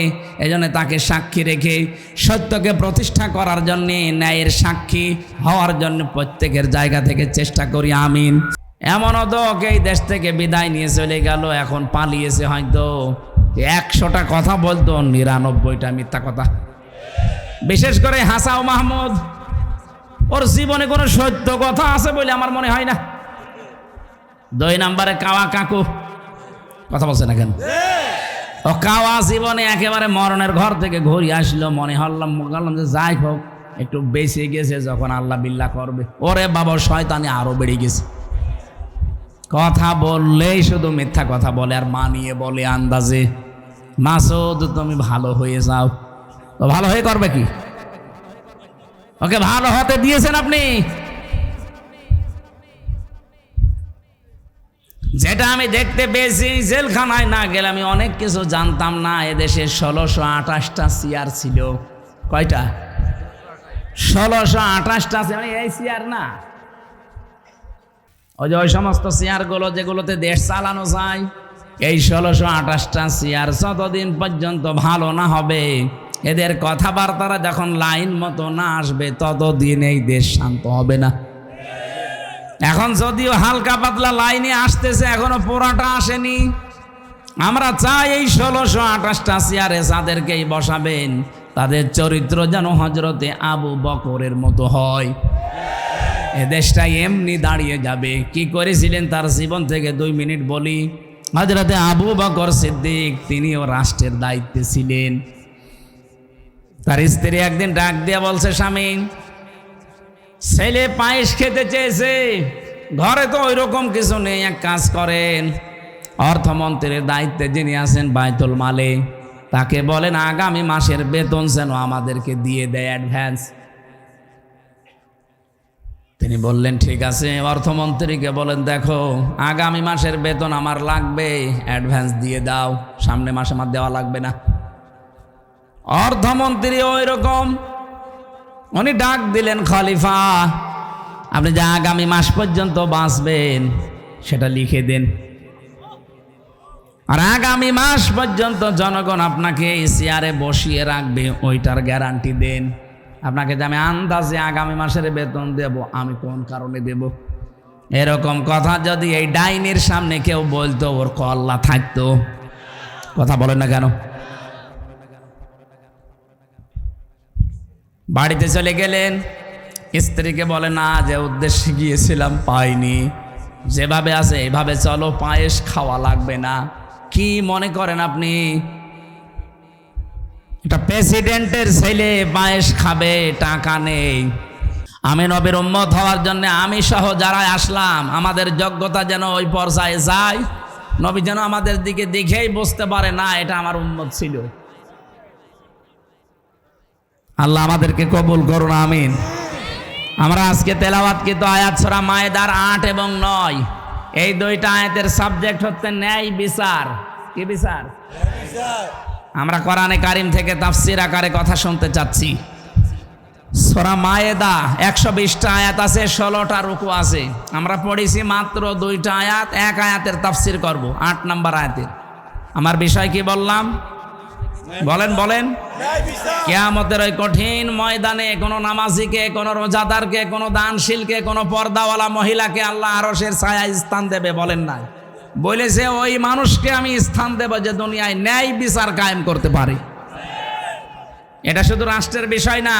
A: এই জন্য তাকে সাক্ষী রেখে সত্যকে প্রতিষ্ঠা করার জন্যে, ন্যায়ের সাক্ষী হওয়ার জন্য প্রত্যেকের জায়গা থেকে চেষ্টা করি। আমিন। এমনও তো এই দেশ থেকে বিদায় নিয়ে চলে গেল, এখন পালিয়েছে, হয়তো 100টা কথা বলতো 99টা মিথ্যা কথা। বিশেষ করে হাসাও মাহমুদ, ওর জীবনে কোনো সত্য কথা আছে বলে আমার মনে হয় না। 2 নম্বরে কাওয়া কাকু, কথা বলছে না কেন? ও কাওয়া জীবনে একেবারে মরণের ঘর থেকে ঘুরে আসলো, মনে হলাম যে যাই হোক একটু বেঁচে গেছে, যখন আল্লাহ বিল্লাহ করবে। ওরে বাবা, শয়তানি আরো বেড়ে গেছে। কথা বললেই শুধু মিথ্যা কথা বলে আর মানিয়ে বলে আন্দাজে। মাসুদ তুমি ভালো হয়ে যাও, তো ভালো হয়ে করবে কি? ওকে ভালো হতে দিয়েছেন আপনি? যেটা আমি দেখতে পেয়েছি, জেলখানায় না গেলে আমি অনেক কিছু জানতাম না। এদেশে 1628টা চেয়ার ছিল। কয়টা? 1628টা। মানে এই চেয়ার না, ওই যে ওই সমস্ত চেয়ারগুলো যেগুলোতে দেশ চালানো যায়, এই 1628টা চেয়ার যতদিন পর্যন্ত ভালো না হবে, এদের কথাবার্তারা যখন লাইন মতো না আসবে, ততদিন এই দেশ শান্ত হবে না। এখন যদিও হালকা পাতলা লাইনে আসতেছে, এখনো পুরাটা আসেনি। আমরা চাই এই 1628টা চেয়ারে যাদেরকেই বসাবেন, তাদের চরিত্র যেন হযরতে আবু বকরের মতো হয়। এ দেশটা এমনি দাঁড়িয়ে যাবে। কি করেছিলেন তার জীবন থেকে 2 মিনিট বলি। হযরতে আবু বকর সিদ্দিক, তিনিও রাষ্ট্রের দায়িত্বে ছিলেন। তার স্ত্রী একদিন ডাক দিয়ে বলছে, স্বামী ছেলে পায়েস খেতে চেয়েছে, ঘরে তো ওই রকম কিছু নেই, এক কাজ করেন, অর্থমন্ত্রীর দায়িত্বে যিনি আছেন বাইতুল মালে, তাকে বলেন আগামী মাসের বেতন যেন আমাদেরকে দিয়ে দেয় অ্যাডভান্স। তিনি বললেন ঠিক আছে। অর্থমন্ত্রীকে বলেন, দেখো আগামী মাসের বেতন আমার লাগবে, অ্যাডভান্স দিয়ে দাও, সামনে মাসে আমার দেওয়া লাগবে না। অর্থমন্ত্রী ওই রকম, উনি ডাক দিলেন, খলিফা আপনি যে আগামী মাস পর্যন্ত বাঁচবেন সেটা লিখে দেন, আর আগামী মাস পর্যন্ত জনগণ আপনাকে চেয়ারে বসিয়ে রাখবে, ওইটার গ্যারান্টি দেন। আপনাকে যে আমি আন্দাজে আগামী মাসের বেতন দেব, আমি কোন কারণে দেব? এরকম কথা যদি এই ডাইনির সামনে কেউ বলতো, ওর কল্লা থাকতো। কথা বলেন না কেন? বাড়িতে চলে গেলেন, স্ত্রীকে বলে না, যে উদ্দেশ্যে গিয়েছিলাম পাইনি, যেভাবে আছে এভাবে চলো, পায়েস খাওয়া লাগবে না। কি মনে করেন আপনি এটা প্রেসিডেন্টের ছেলে পায়েস খাবে, টাকা নেই? আমি নবীর উম্মত হওয়ার জন্য আমি সহ যারা আসলাম, আমাদের যোগ্যতা যেন ওই পর্যায়ে যায়, নবী যেন আমাদের দিকে দেখেই বুঝতে পারে না এটা আমার উম্মত ছিল। আল্লাহ আমাদেরকে কবুল করুন, আমিন। আমরা আজকে তেলাওয়াতকৃত আয়াত সূরা মায়েদার 8 এবং 9, এই দুইটা আয়াতের সাবজেক্ট হচ্ছে ন্যায় বিচার। কি বিচার? আমরা কোরআনে কারিম থেকে তাফসীর আকারে কথা শুনতে চাচ্ছি। সূরা মায়েদা 120টা আয়াত আছে, 16টা রুকু আছে। আমরা পড়েছি মাত্র 2টা আয়াত, এক আয়াতের তাফসীর করব, 8 নম্বর আয়াতের। আমার বিষয় কি বললাম? বলেন। কিয়ামতের ওই কঠিন ময়দানে কোনো নামাজিকে, কোনো রোজাদারকে, কোনো দানশীলকে, কোনো পর্দাওয়ালা মহিলাকে আল্লাহ আরশের ছায়ায় স্থান দেবে, বলেন না? বলেছে ওই মানুষকে আমি স্থান দেব যে দুনিয়ায় ন্যায় বিচার কায়েম করতে পারে। এটা শুধু রাষ্ট্রের বিষয় না,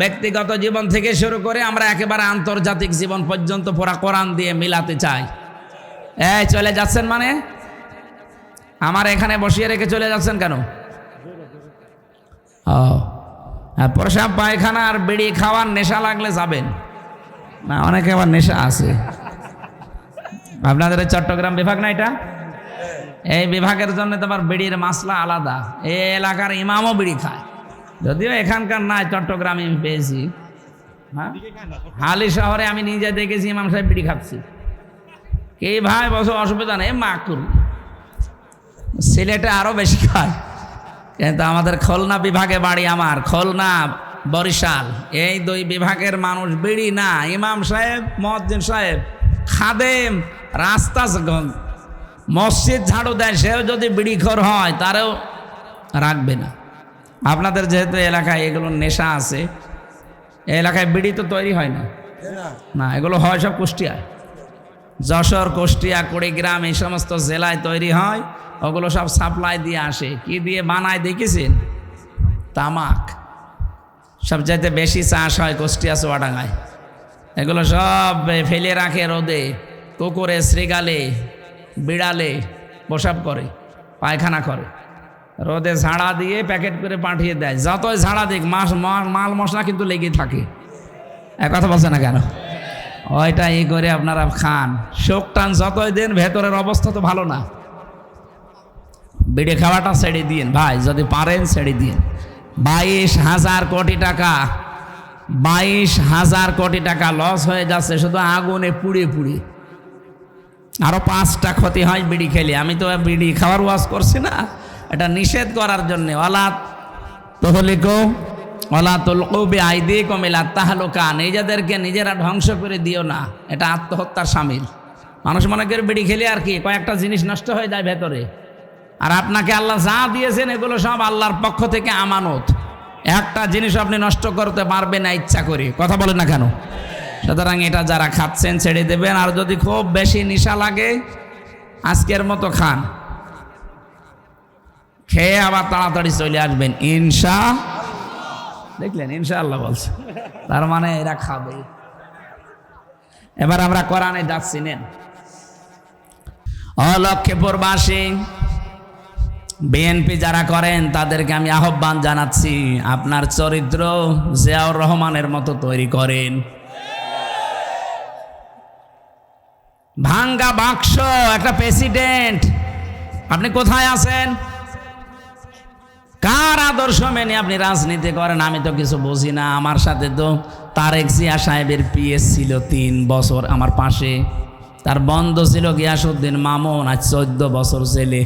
A: ব্যক্তিগত জীবন থেকে শুরু করে আমরা একেবারে আন্তর্জাতিক জীবন পর্যন্ত পুরা কোরআন দিয়ে মিলাতে চাই। এই চলে যাচ্ছেন মানে? আমার এখানে বসিয়ে রেখে চলে যাচ্ছেন কেন? প্রসাব পায়খানা আর বিড়ি খাওয়ার নেশা লাগলে যাবেন না, অনেকে আবার নেশা আছে। আপনাদের চট্টগ্রাম বিভাগ না এটা? এই বিভাগের জন্য তো আবার বিড়ির মাসলা আলাদা। এই এলাকার ইমামও বিড়ি খায়, যদিও এখানকার নাই, চট্টগ্রামে আমি পেয়েছি। হ্যাঁ, হালি শহরে আমি নিজে দেখেছি ইমাম সাহেব বিড়ি খাচ্ছি। কে ভাই বসো, অসুবিধা নেই, মা করুন। সিলেটে আরো বেশি খায়, কিন্তু আমাদের খুলনা বিভাগে বাড়ি, আমার খুলনা বরিশাল, এই দুই বিভাগের মানুষ বিড়ি না। ইমাম সাহেব, মুয়াজ্জিন সাহেব, খাদেম, রাস্তা মসজিদ ঝাড়ু দেয়, সেও যদি বিড়িখোর হয় তারও রাখবে না। আপনাদের যেহেতু এলাকায় এগুলো নেশা আছে, এই এলাকায় বিড়ি তো তৈরি হয় না, না এগুলো হয় সব কুষ্টিয়ায়, যশোর, কুষ্টিয়া, কুড়িগ্রাম, এই সমস্ত জেলায় তৈরি হয়। ওগুলো সব সাপ্লাই দিয়ে আসে। কি দিয়ে বানায় দেখেছেন? তামাক। সবচাইতে বেশি চাষ হয় কুষ্টিয়া, চুয়াডাঙ্গায়। এগুলো সব ফেলে রাখে রোদে, কুকুরে, শ্রীগালে, বিড়ালে প্রসাব করে, পায়খানা করে, রোদে ঝাড়া দিয়ে প্যাকেট করে পাঠিয়ে দেয়। যতই ঝাড়া দিক মাল মশলা কিন্তু লেগে থাকে। এক কথা বলছে না কেন? ওইটা এই করে আপনারা খান, শোক টান যতই দিন, ভেতরের অবস্থা তো ভালো না। বিড়ি খাওয়াটা ছেড়ে দিন ভাই, যদি পারেন ছেড়ে দিন। 22,000 কোটি টাকা, 22,000 কোটি টাকা লস হয়ে যাচ্ছে শুধু আগুনে পুড়ে পুড়ে। আরো 5টা ক্ষতি হয় বিড়ি খেলে। আমি তো বিড়ি খাওয়ার ওয়াজ করছি না, এটা নিষেধ করার জন্য। ওয়ালা তুলকু বিআইদিকুম ইলা তাহলুকা, নিজেদেরকে নিজেরা ধ্বংস করে দিও না, এটা আত্মহত্যার শামিল। মানুষ মনে করে বিড়ি খেলে আর কি, কয়েকটা জিনিস নষ্ট হয়ে যায় ভেতরে। আর আপনাকে আল্লাহ যা দিয়েছেন এগুলো সব আল্লাহর পক্ষ থেকে আমানত। একটা জিনিস আপনি নষ্ট করতে পারবেন না ইচ্ছা করে, কথা বলেন না কেন? সুতরাং এটা যারা খাচ্ছেন ছেড়ে দেবেন। আর যদি খুব বেশি নেশা লাগে, আজকের মতো খান, খেয়ে আবার তাড়াতাড়ি চলে আসবেন দেখলেন, ইনশাআল্লাহ বলছে, তার মানে এরা খাবে। এবার আমরা কোরআনে যাচ্ছি। নেন, লক্ষ্মীপুরবাসী, বিএনপি যারা করেন তাদেরকে আমি আহ্বান জানাচ্ছি, আপনার চরিত্র জিয়াউর রহমানের মতো তৈরি করেন। ভাঙ্গা বাক্স, একটা প্রেসিডেন্ট, আপনি কোথায় আছেন? কার আদর্শ মেনে আপনি রাজনীতি করেন? আমি তো কিছু বুঝি না। আমার সাথে তো তারেক জিয়া সাহেবের পিএস ছিল 3 বছর আমার পাশে, তার বন্ধ ছিল গিয়াসউদ্দিন মামুন, আজ 14 বছর জেলে।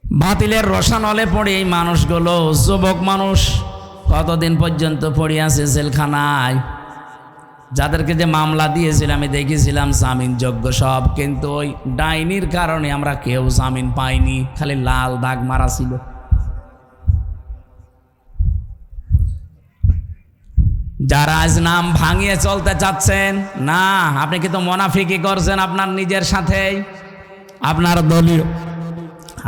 A: বাতিলের রসানলে পড়ে এই মানুষগুলো, যুবক মানুষ, কতদিন পর্যন্ত পড়ে আছে জেলখানায়। যাদেরকে যে মামলা দিয়েছিল আমি দেখেছিলাম জামিন যোগ্য সব, কিন্তু ওই ডাইনির কারণে আমরা কেউ জামিন পাইনি, খালি লাল দাগ মারা ছিল। যারা আজ নাম ভাঙিয়ে চলতে চাচ্ছেন, না, আপনি কিন্তু মুনাফিকি করছেন আপনার নিজের সাথে। আপনার দলীয়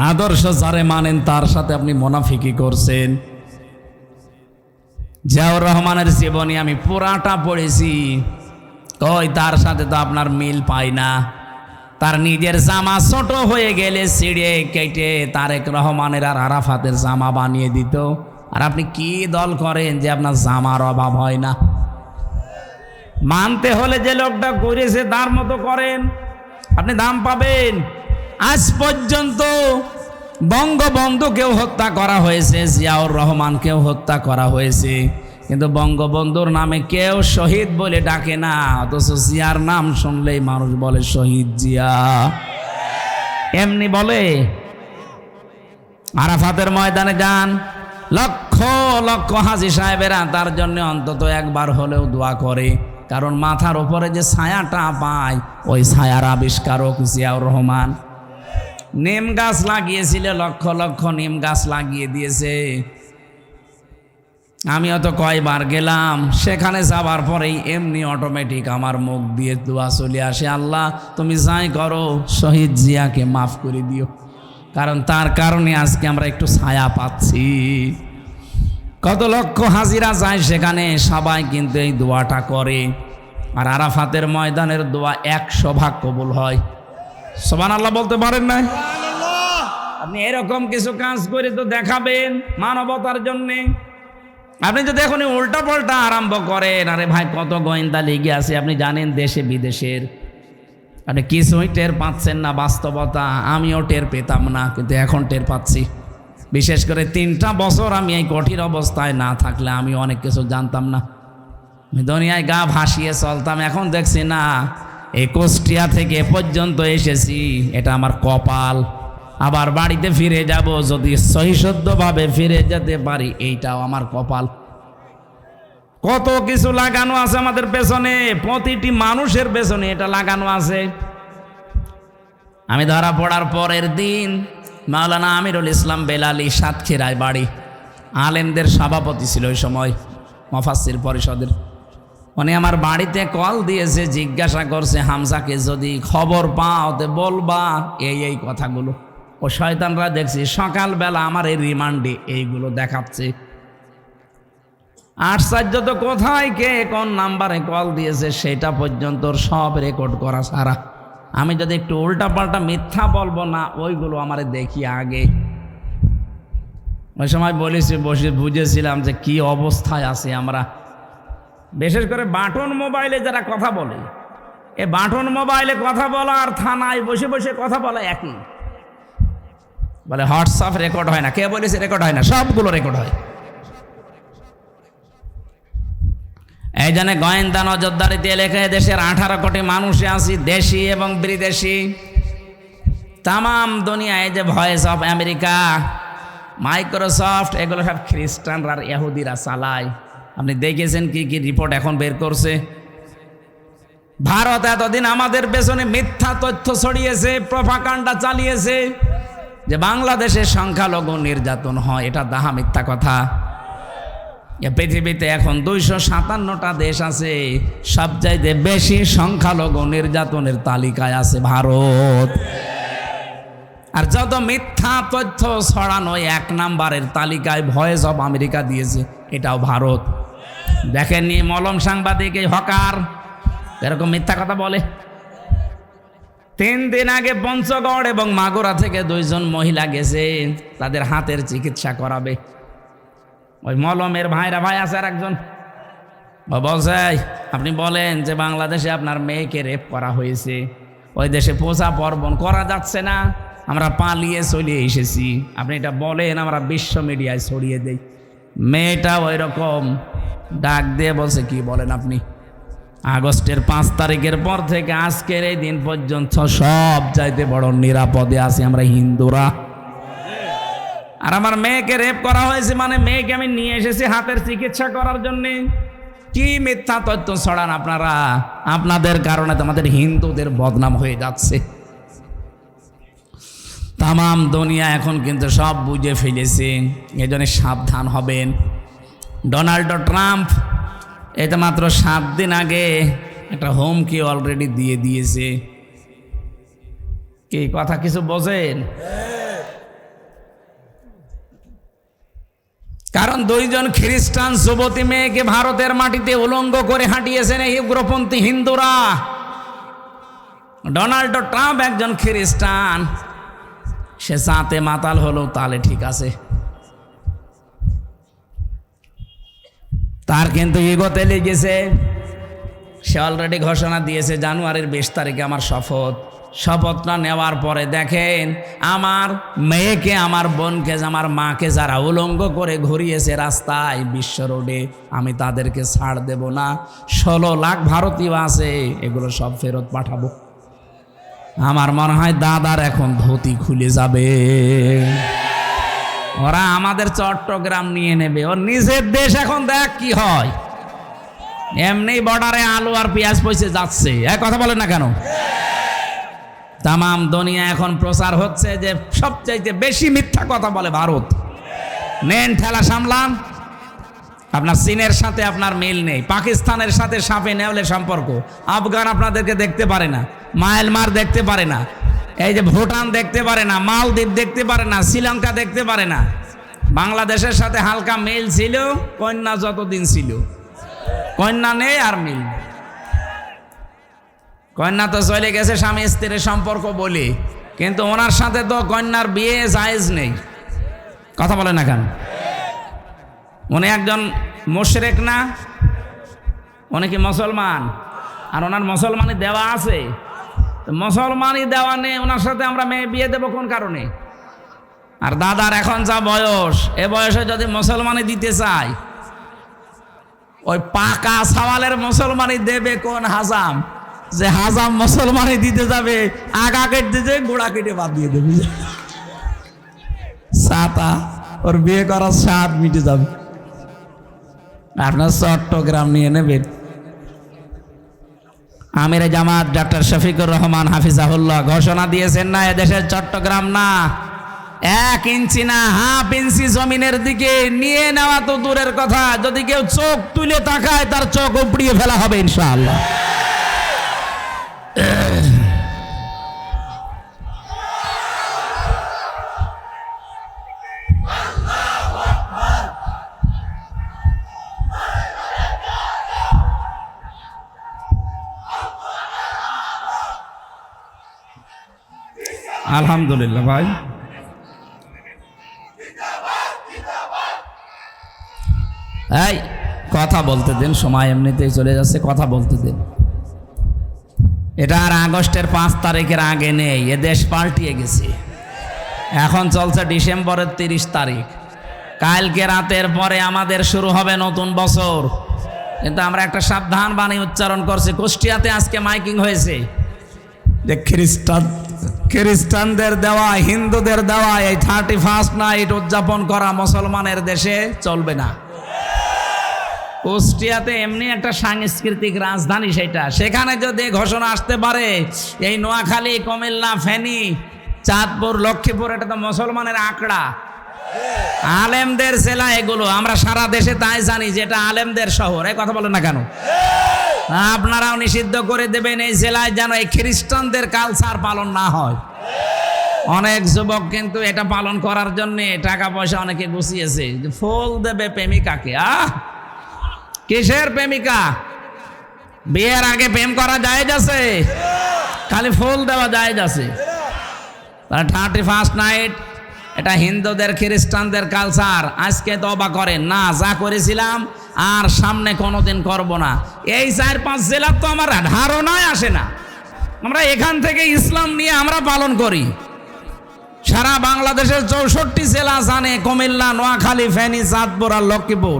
A: আদর্শ যারে মানেন তার সাথে আপনি মুনাফিকি করছেন। জিয়াউর রহমানের জীবনী আমি পুরাটা পড়েছি, কই তার সাথে তো আপনার মিল পাই না। তার নিজের জামা ছোট হয়ে গেলে ছিঁড়ে কেটে তারেক রহমানের আর আরাফাতের জামা বানিয়ে দিত। আর আপনি কি দল করেন যে আপনার জামার অভাব হয় না? মানতে হলে যে লোকটা করেছে তার মতো করেন, আপনি দাম পাবেন। আজ পর্যন্ত বঙ্গবন্ধুকেও হত্যা করা হয়েছে, জিয়াউর রহমানকেও হত্যা করা হয়েছে, কিন্তু বঙ্গবন্ধুর নামে কেউ শহীদ বলে ডাকে না, অথচ জিয়ার নাম শুনলেই মানুষ বলে শহীদ জিয়া। এমনি বলে। আরাফাতের ময়দানে যান, লক্ষ লক্ষ হাজী সাহেবেরা তার জন্য অন্তত একবার হলেও দোয়া করে, কারণ মাথার উপরে যে ছায়াটা পায় ওই ছায়ার আবিষ্কারক জিয়াউর রহমান। নিম গাছ লাগিয়েছিল, লক্ষ লক্ষ নিম গাছ লাগিয়ে দিয়েছে। আমিও তো কয়বার গেলাম, সেখানে যাবার পরেই এমনি অটোমেটিক আমার মুখ দিয়ে দোয়া চলে আসে, আল্লাহ তুমি যাই করো শহীদ জিয়াকে মাফ করে দিও, কারণ তার কারণে আজকে আমরা একটু ছায়া পাচ্ছি। কত লক্ষ হাজিরা যায় সেখানে, সবাই কিন্তু এই দোয়াটা করে। আর আরাফাতের ময়দানের দোয়া 100 ভাগ কবুল হয়। সুবহানাল্লাহ বলতে পারেন না? আপনি এরকম কিছু কাজ করে তো দেখাবেন মানবতার জন্যে। আপনি যদি এখন উল্টা পাল্টা আরম্ভ করেন, আরে ভাই কত গোয়েন্দা লেগে আছে আপনি জানেন দেশে বিদেশের, আপনি কিছুই টের পাচ্ছেন না বাস্তবতা। আমিও টের পেতাম না, কিন্তু এখন টের পাচ্ছি। বিশেষ করে 3টা বছর আমি এই কঠিন অবস্থায় না থাকলে আমি অনেক কিছু জানতাম না। দুনিয়ায় গা ভাসিয়ে চলতাম, এখন দেখছি না এই কুষ্টিয়া থেকে পর্যন্ত এসেছি, এটা আমার কপাল। আবার বাড়িতে ফিরে যাব, যদি সহিশুদ্ধভাবে ফিরে যেতে পারি এইটাও আমার কপাল। কত কিছু লাগানো আছে আমাদের পেছনে, প্রতিটি মানুষের পেছনে এটা লাগানো আছে। আমি ধরা পড়ার পরের দিন মাওলানা আমিরুল ইসলাম বেলালী সাতক্ষীরায় বাড়ি, আলেমদের সভাপতি ছিল ওই সময় মুফাসসির পরিষদের। উনি আমার বাড়িতে কল দিয়েছে, জিজ্ঞাসা করছে হামজাকে যদি খবর পাও তো বলবা এই কথাগুলো। ও শয়তানরা দেখছি সকালবেলা আমার এই রিমান্ডে এইগুলো দেখাচ্ছে। আশ্চর্য তো, কোথায় কে কোন নাম্বারে কল দিয়েছে সেটা পর্যন্ত সব রেকর্ড করা সারা। আমি যদি একটু উল্টাপাল্টা মিথ্যা বলবো না, ওইগুলো আমারে দেখি আগে। ওই সময় বলেছি, বসে বুঝেছিলাম যে কি অবস্থায় আছি আমরা। বিশেষ করে বাটন মোবাইলে যারা কথা বলে, এ বাটন মোবাইলে কথা বলা আর থানায় বসে বসে কথা বলা একই। বলে হোয়াটসঅ্যাপ রেকর্ড হয় না, কে বলেছে রেকর্ড হয় না? সবগুলো রেকর্ড হয়। এই জন্য গোয়েন্দা নজরদারিতে লেখে দেশের 18 কোটি মানুষে আছি, দেশি এবং বিদেশি। তাম দুনিয়ায় যে ভয়েস অফ আমেরিকা, মাইক্রোসফট, এগুলো সব খ্রিস্টানরা আর ইহুদিরা চালায়। আপনি দেখেছেন কি কি রিপোর্ট এখন বের করছে। ভারত এতদিন আমাদের পেছনে মিথ্যা তথ্য ছড়িয়েছে, প্রপাগান্ডা চালিয়েছে যে বাংলাদেশের সংখ্যালঘু নির্যাতন হয়, এটা দাহা মিথ্যা কথা। পৃথিবীতে এখন 257টা দেশ আছে, সবচাইতে বেশি সংখ্যালঘু নির্যাতনের তালিকায় আছে ভারত। আর যত মিথ্যা তথ্য ছড়ানো 1 নাম্বারের তালিকায় ভয়েস অফ আমেরিকা দিয়েছে, এটাও ভারত। দেখেননি মলম সাংবাদিক এই হকার এরকম মিথ্যা কথা বলে। 3 দিন আগে পঞ্চগড় এবং মাগুরা থেকে 2 জন মহিলা গেছে তাদের হাতের চিকিৎসা করাবে। ওই মলমের ভাই আছে আর একজন বলছে, আপনি বলেন যে বাংলাদেশে আপনার মেয়েকে রেপ করা হয়েছে, ওই দেশে পূজা পার্বণ করা যাচ্ছে না, আমরা পালিয়ে চলে এসেছি, আপনি এটা বলেন, আমরা বিশ্ব মিডিয়ায় ছড়িয়ে দেই। মেয়েটা ওই রকম ডাক দিয়ে বলছে, কি বলেন আপনি? আগস্টের 5 তারিখের পর থেকে আজকের এই দিন পর্যন্ত সব চাইতে বড় নিরাপদে আছি আমরা হিন্দুরা। আর আমার মেয়েকে রেপ করা হয়েছে মানে মেয়েকে আমি নিয়ে এসেছি হাতের চিকিৎসা করার জন্য। কি মিথ্যা তথ্য ছড়ান আপনারা! আপনাদের কারণে আমাদের হিন্দুদের বদনাম হয়ে যাচ্ছে। তাম দুনিয়া এখন কিন্তু সব বুঝে ফেলেছে, এজন্য সাবধান হবেন। ডোনাল্ড ট্রাম্প এটা মাত্র 7 দিন আগে একটা হুমকি অলরেডি দিয়ে দিয়েছে। কি কথা কিছু বোঝেন? কারণ দুইজন খ্রিস্টান যুবতী মেয়েকে ভারতের মাটিতে উলঙ্গ করে হাঁটিয়েছেন এই উগ্রপন্থী হিন্দুরা। ডোনাল্ড ট্রাম্প একজন খ্রিস্টান, সে চাঁতে মাতাল হলো, তাহলে ঠিক আছে, তার কিন্তু ইগোতে লেগেছে। সে অলরেডি ঘোষণা দিয়েছে জানুয়ারির 20 তারিখে আমার শপথ। শপথটা নেওয়ার পরে দেখেন আমার মেয়েকে, আমার বোনকে, আমার মাকে যারা উলঙ্গ করে ঘুরিয়েছে রাস্তায় বিশ্ব রোডে, আমি তাদেরকে ছাড় দেব না। 16 লাখ ভারতীয় আছে, এগুলো সব ফেরত পাঠাবো। আমার মনে হয় দাদার এখন ধুতি খুলে যাবে। ওরা আমাদের চট্টগ্রাম নিয়ে নেবে, ওর নিজের দেশ এখন দেখ কি হয়। এমনি বর্ডারে আলু আর পেঁয়াজ পয়সে যাচ্ছে, এক কথা বলেন না কেন? তামাম দুনিয়া এখন প্রচার হচ্ছে যে সবচাইতে বেশি মিথ্যা কথা বলে ভারত। নেন ঠেলা সামলান। আপনার চীনের সাথে আপনার মিল নেই, পাকিস্তানের সাথে সাপে নেওয়ালে সম্পর্ক, আফগান আপনাদেরকে দেখতে পারে না, মায়ানমার দেখতে পারে না, এই যে ভুটান দেখতে পারে না, মালদ্বীপ দেখতে পারে না, শ্রীলঙ্কা দেখতে পারে না। বাংলাদেশের সাথে হালকা মিল ছিল কন্যা যতদিন ছিল, কন্যা নেই আর মিল। কন্যা তো চলে গেছে স্বামী স্ত্রীর সম্পর্ক বলে, কিন্তু ওনার সাথে তো কন্যার বিয়ে জায়েজ নেই। কথা বলে না কেন? উনি একজন মুশরিক না, উনি কি মুসলমান? আর ওনার মুসলমানি দেওয়া আছে, মুসলমানি দেওয়া নেই, ওনার সাথে আমরা মেয়ে বিয়ে দেবো কোন কারণে? আর দাদার এখন যা বয়স, এ বয়সে যদি মুসলমানি দিতে চায়, ওই পাকা সওয়ালের মুসলমানি দেবে কোন হাজাম? যে হাজাম মুসলমানি দিতে যাবে, আগা কেটে যে গোড়া কেটে বাদ দিয়ে দেবে, সাতা ওর বিয়ে করার স্বাদ মিটে যাবে। আপনার চট্টগ্রাম নিয়ে নেবেন। আমিরে জামাত ডক্টর শফিকুর রহমান হাফিজাহুল্লাহ ঘোষণা দিয়েছেন না, এদেশের চট্টগ্রাম না, 1 ইঞ্চি না, হাফ ইঞ্চি জমিনের দিকে নিয়ে নেওয়া তো দূরের কথা, যদি কেউ চোখ তুলে তাকায় তার চোখ উপড়িয়ে ফেলা হবে ইনশাআল্লাহ। আলহামদুলিল্লাহ ভাই, এই কথা বলতে দিন, সময় এমনিতেই চলে যাচ্ছে, কথা বলতে দিন। এটা আর আগস্টের 5 তারিখের আগে নেই, এ দেশ পাল্টিয়ে গেছে। এখন চলছে ডিসেম্বরের 30 তারিখ, কালকে রাতের পরে আমাদের শুরু হবে নতুন বছর। কিন্তু আমরা একটা সাবধান বাণী উচ্চারণ করছি। কুষ্টিয়াতে আজকে মাইকিং হয়েছে যে খ্রিস্টানদের দেওয়া, হিন্দুদের দেওয়া এই 31st নাইট উদযাপন করা মুসলমানের দেশে চলবে না। কুষ্টিয়াতে এমনি একটা সাংস্কৃতিক রাজধানী, সেখানে যদি ঘোষণা আসতে পারে এই নোয়াখালী, কুমিল্লা, ফেনী, চাঁদপুর, লক্ষ্মীপুর, এটা তো মুসলমানের আঁকড়া, আলেমদের জেলা এগুলো, আমরা সারা দেশে তাই জানি যে এটা আলেমদের শহর। এই কথা বলেন না কেন? আপনারাও নিষিদ্ধ করে দেবেন এই জেলায় যেন এই খ্রিস্টানদের কালচার পালন না হয়। অনেক যুবক কিন্তু এটা পালন করার জন্য টাকা পয়সা অনেকে গুছিয়েছে, ফুল দেবে প্রেমিকাকে। কিসের প্রেমিকা? বিয়ের আগে প্রেম করা জায়েজ আছে, খালি ফুল দেওয়া জায়েজ আছে। 31st নাইট এটা হিন্দুদের, খ্রিস্টানদের কালচার। আজকে তওবা করেন না, যা করেছিলাম আর সামনে কোনোদিন করব না। এই 4-5 জেলার তো আমার ধারণায় আসে না। আমরা এখান থেকে ইসলাম নিয়ে আমরা পালন করি। সারা বাংলাদেশের 64 জেলা জানে, কুমিল্লা, নোয়াখালী, ফেনী, চাঁদপুর আর লক্ষ্মীপুর,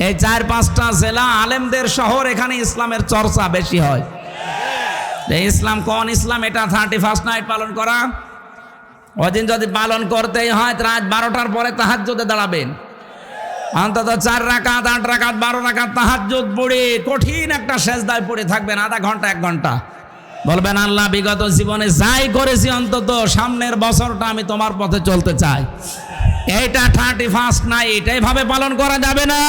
A: এই 4-5টা জেলা আলেমদের শহর, এখানে ইসলামের চর্চা বেশি হয়। ইসলাম কোন ইসলাম? এটা 31st নাইট পালন করা। ওদিন যদি পালন করতেই হয় রাত 12টার পরে তাহাজ্জুদে দাঁড়াবেন, অন্তত 4 রাকাত, 8 রাকাত, 12 রাকাত তাহাজ্জুদ পড়ে কঠিন একটা সেজদায় পড়ে থাকবেন আধা ঘন্টা 1 ঘন্টা। বলবেন আল্লাহ বিগত জীবনে যাই করেছি অন্তত সামনের বছরটা আমি তোমার পথে চলতে চাই। এইটা 31st নাইট এইভাবে পালন করা যাবে না।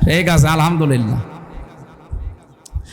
A: ঠিক আছে, আলহামদুলিল্লাহ।